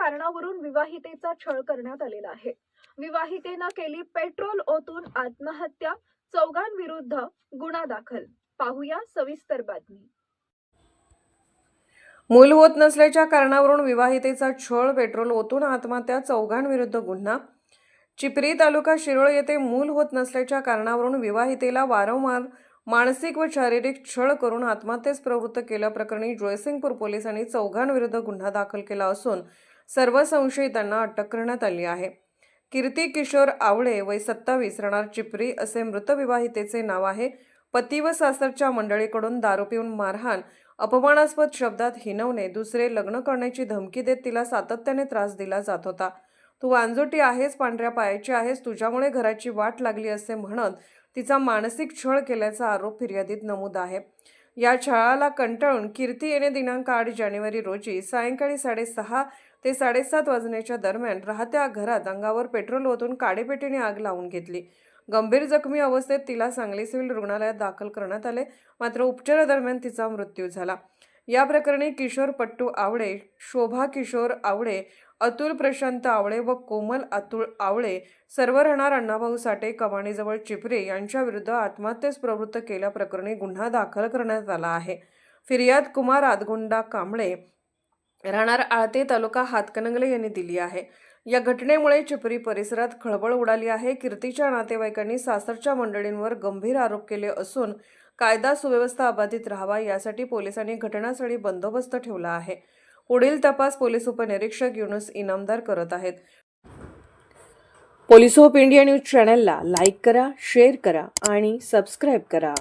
कारणावरून विवाहितेचा छळ करण्यात आलेला आहे। विवाहितेनं केली पेट्रोल ओतून आत्महत्या, चौघांविरुद्ध गुन्हा दाखल। पाहूया सविस्तर बातमी। मूल होत नसल्याच्या कारणावरून विवाहितेचा छळ, पेट्रोल ओतून आत्महत्या, चौघांविरुद्ध गुन्हा। चिपरी तालुका शिरोळ येथे मूल होत नसल्याच्या कारणावरून विवाहितेला वारंवार मानसिक व शारीरिक छळ करून आत्महत्येस प्रवृत्त केल्याप्रकरणी जयसिंगपूर पोलिसांनी चौघांविरुद्ध गुन्हा दाखल केला असून सर्व संशयितांना अटक करण्यात आली आहे। कीर्ती किशोर आवळे वय 27 राहणार चिपरी असे मृत विवाहितेचे नाव आहे। पती व सासरच्या मंडळीकडून दारू पिऊन मारहाण, अपमानास्पद शब्दात हिणवणे, दुसरे लग्न करण्याची धमकी देत तिला सातत्याने त्रास दिला जात होता। तू वांजोटी आहेस, पांढऱ्या पायाची आहेस, तुझ्यामुळे घराची वाट लागली असे म्हणत तिचा मानसिक छळ केल्याचा आरोप फिर्यादीत नमूद आहे। या छळाला कंटाळून कीर्ती याने दिनांक 8 जानेवारी रोजी सायंकाळी 6:30 ते 7:30 वाजण्याच्या दरम्यान राहत्या घरात अंगावर पेट्रोल ओतून काडीपेटीने आग लावून घेतली। गंभीर जखमी अवस्थेत तिला सांगली सिव्हिल रुग्णालयात दाखल करण्यात आले, मात्र उपचारादरम्यान तिचा मृत्यू झाला। या प्रकरणी किशोर पट्टू आवळे, शोभा किशोर आवळे, अतुल प्रशांत आवळे व कोमल अतुल आवळे सर्व राहणार अण्णाभाऊ साठे कमानीजवळ चिपरी यांच्या विरुद्ध आत्महत्येस प्रवृत्त केल्याप्रकरणी गुन्हा दाखल करण्यात आला आहे। फिर्याद कुमार आदगोंडा कांबळे राहणार आळते तालुका हातकणंगले यांनी दिली आहे। या घटनेमुळे चिपरी परिसरात खळबळ उडाली आहे। कीर्तीच्या नातेवाईकांनी सासरच्या मंडळींवर गंभीर आरोप केले असून कायदा सुव्यवस्था अबाधित राहावा यासाठी पोलिसांनी घटनास्थळी बंदोबस्त ठेवला आहे। पुढील तपास पोलीस उपनिरीक्षक युनुस इनामदार करत आहेत। पोलीस ऑफ इंडिया न्यूज चॅनलला लाईक करा, शेअर करा आणि सबस्क्राईब करा।